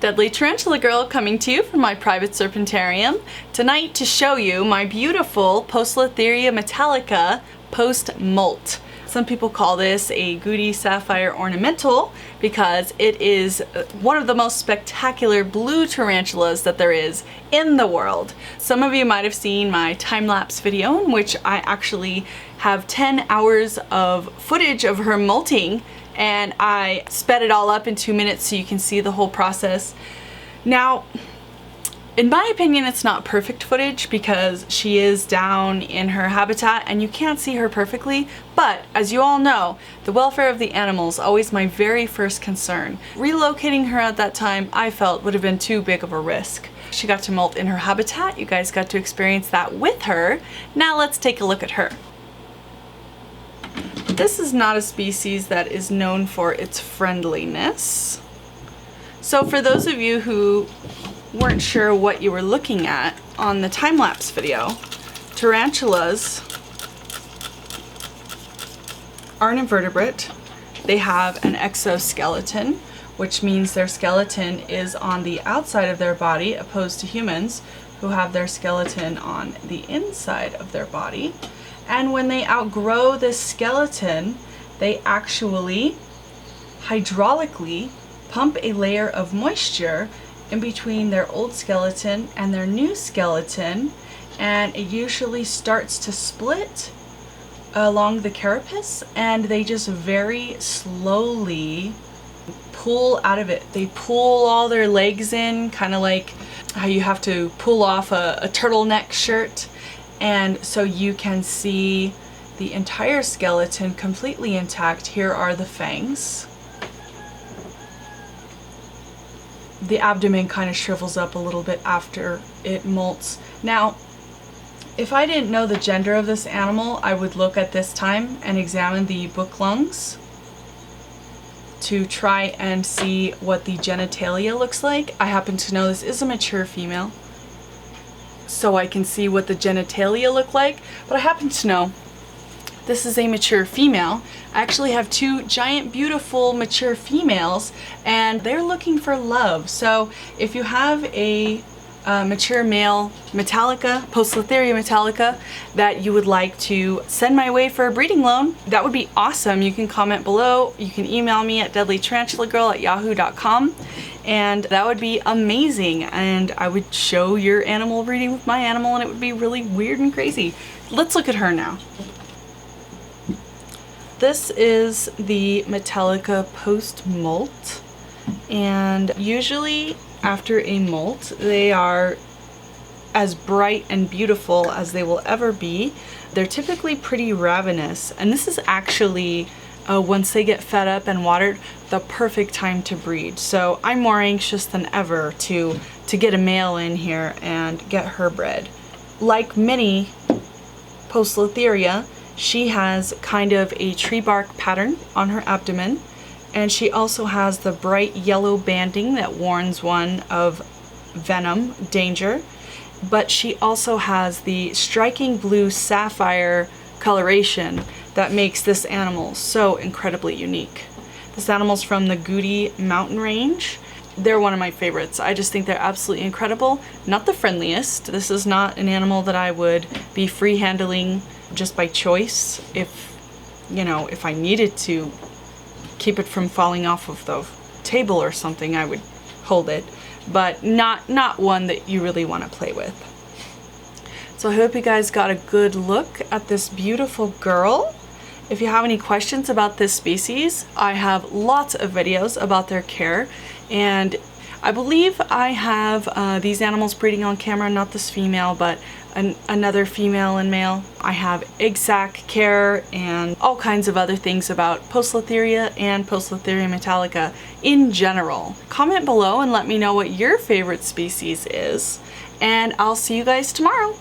Deadly Tarantula Girl coming to you from my private serpentarium tonight to show you my beautiful Poecilotheria metallica post molt. Some people call this a Gooty Sapphire Ornamental because it is one of the most spectacular blue tarantulas that there is in the world. Some of you might have seen my time-lapse video in which I actually have 10 hours of footage of her molting, and I sped it all up in 2 minutes so you can see the whole process. Now, in my opinion, it's not perfect footage because she is down in her habitat and you can't see her perfectly, but as you all know, the welfare of the animal is always my very first concern. Relocating her at that time, I felt, would have been too big of a risk. She got to molt in her habitat. You guys got to experience that with her. Now let's take a look at her. This is not a species that is known for its friendliness. So for those of you who weren't sure what you were looking at on the time-lapse video, tarantulas are an invertebrate. They have an exoskeleton, which means their skeleton is on the outside of their body, opposed to humans who have their skeleton on the inside of their body. And when they outgrow this skeleton, they actually hydraulically pump a layer of moisture in between their old skeleton and their new skeleton, and it usually starts to split along the carapace, and they just very slowly pull out of it. They pull all their legs in, kind of like how you have to pull off a turtleneck shirt. And so you can see the entire skeleton completely intact. Here are the fangs. The abdomen kind of shrivels up a little bit after it molts. Now, if I didn't know the gender of this animal, I would look at this time and examine the book lungs to try and see what the genitalia looks like. I happen to know this is a mature female, so I can see what the genitalia look like, but I happen to know this is a mature female. I actually have two giant, beautiful, mature females, and they're looking for love. So if you have a mature male Metallica, Poecilotheria metallica, that you would like to send my way for a breeding loan, that would be awesome. You can comment below. You can email me at deadlytarantulagirl@yahoo.com, and that would be amazing. And I would show your animal breeding with my animal, and it would be really weird and crazy. Let's look at her now. This is the Metallica post-molt, and usually after a molt, they are as bright and beautiful as they will ever be. They're typically pretty ravenous, and this is actually, once they get fed up and watered, the perfect time to breed. So I'm more anxious than ever to get a male in here and get her bred. Like many Poecilotheria, she has kind of a tree bark pattern on her abdomen, and she also has the bright yellow banding that warns one of venom, danger, but she also has the striking blue sapphire coloration that makes this animal so incredibly unique. This animal's from the Gooty mountain range. They're one of my favorites. I just think they're absolutely incredible. Not the friendliest. This is not an animal that I would be free handling just by choice. If, you know, if I needed to keep it from falling off of the table or something, I would hold it, but not one that you really want to play with. So I hope you guys got a good look at this beautiful girl. If you have any questions about this species, I have lots of videos about their care, and I believe I have these animals breeding on camera, not this female, but another female and male. I have exact care and all kinds of other things about Poecilotheria and Poecilotheria metallica in general. Comment below and let me know what your favorite species is, and I'll see you guys tomorrow.